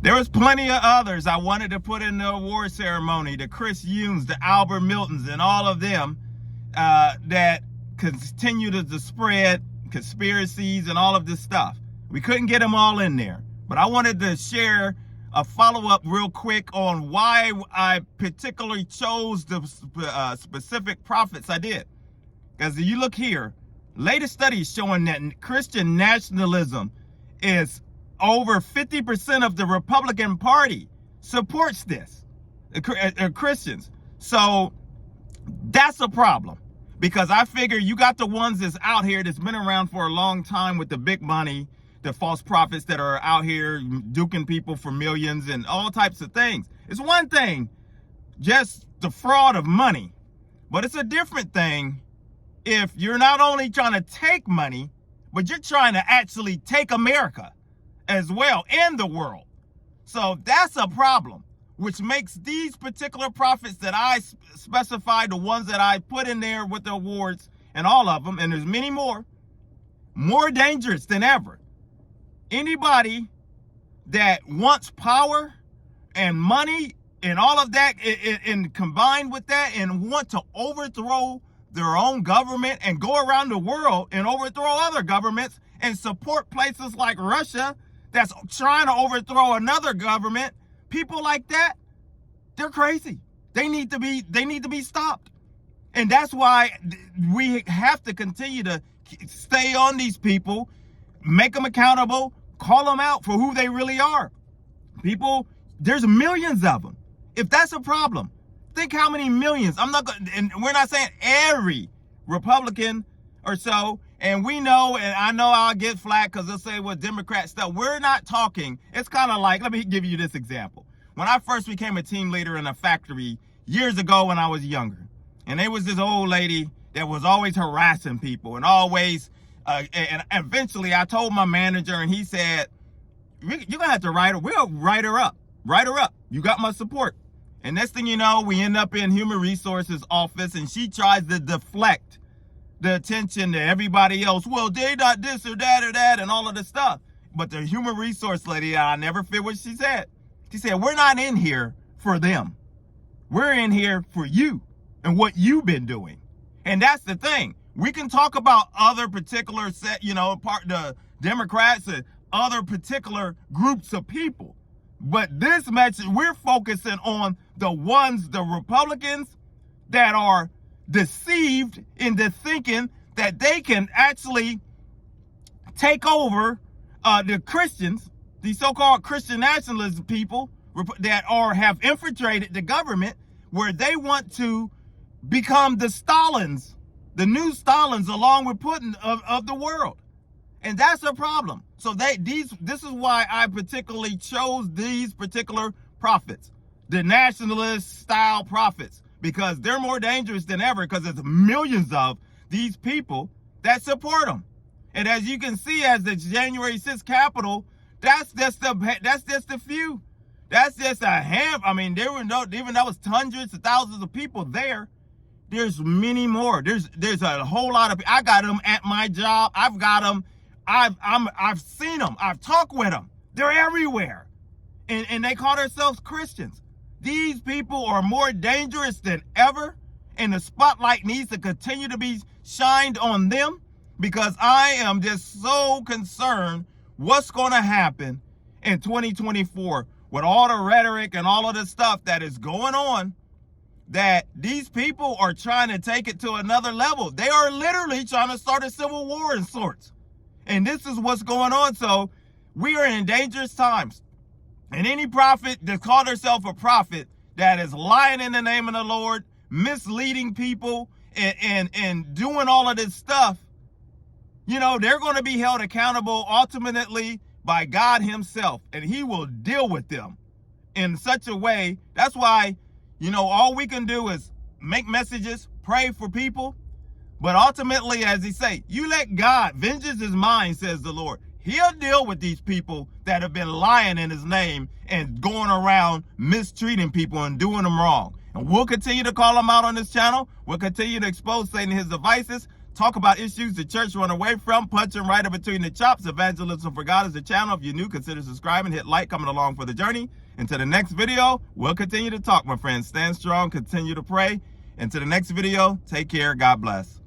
There was plenty of others I wanted to put in the award ceremony, the Chris Yunes, the Albert Miltons, and all of them that continue to spread conspiracies and all of this stuff. We couldn't get them all in there. But I wanted to share a follow-up real quick on why I particularly chose the specific prophets I did. Because you look here, latest studies showing that Christian nationalism is over 50% of the Republican Party supports this, Christians. So that's a problem, because I figure you got the ones that's out here that's been around for a long time with the big money, the false prophets that are out here duking people for millions and all types of things. It's one thing, just the fraud of money, but it's a different thing if you're not only trying to take money, but you're trying to actually take America as well and the world. So that's a problem, which makes these particular prophets that I specified, the ones that I put in there with the awards and all of them, and there's many more dangerous than ever. Anybody that wants power and money and all of that, and combined with that, and want to overthrow their own government and go around the world and overthrow other governments and support places like Russia that's trying to overthrow another government, people like that, they're crazy. They need to be stopped. And that's why we have to continue to stay on these people, make them accountable, call them out for who they really are. People, there's millions of them. If that's a problem, think how many millions. And we're not saying every Republican or so. And we know, and I know I'll get flack because they'll say, well, Democrat stuff. We're not talking. It's kind of like, let me give you this example. When I first became a team leader in a factory years ago when I was younger, and there was this old lady that was always harassing people and always, and eventually I told my manager, and he said, you're going to have to write her. We'll write her up. Write her up. You got my support. And next thing you know, we end up in human resources office, and she tries to deflect the attention to everybody else. Well, they not this or that and all of this stuff. But the human resource lady, I never forget what she said. She said, we're not in here for them. We're in here for you and what you've been doing. And that's the thing. We can talk about other particular the Democrats and other particular groups of people. But this message, we're focusing on the ones, the Republicans that are deceived into thinking that they can actually take over the Christians, the so-called Christian nationalist people that have infiltrated the government, where they want to become the Stalins, the new Stalins, along with Putin of the world. And that's a problem. So this is why I particularly chose these particular prophets, the nationalist style prophets, because they're more dangerous than ever, because there's millions of these people that support them. And as you can see, as the January 6th Capitol, that's just a few. That's just a hand. I mean, there were even though it's hundreds of thousands of people there, there's many more. There's a whole lot of people. I got them at my job. I've got them. I've seen them. I've talked with them. They're everywhere. And they call themselves Christians. These people are more dangerous than ever, and the spotlight needs to continue to be shined on them, because I am just so concerned what's going to happen in 2024 with all the rhetoric and all of the stuff that is going on, that these people are trying to take it to another level. They are literally trying to start a civil war in sorts. And this is what's going on. So we are in dangerous times. And any prophet that called herself a prophet that is lying in the name of the Lord, misleading people, and doing all of this stuff, they're going to be held accountable ultimately by God himself. And he will deal with them in such a way. That's why, all we can do is make messages, pray for people. But ultimately, as he say, you let God, vengeance is mine, says the Lord. He'll deal with these people that have been lying in his name and going around mistreating people and doing them wrong. And we'll continue to call them out on this channel. We'll continue to expose Satan and his devices. talk about issues the church run away from, punching right in between the chops. Evangelism for God is the channel. If you're new, consider subscribing, hit like, coming along for the journey. Until the next video, we'll continue to talk, my friends. Stand strong, continue to pray. Until the next video, take care. God bless.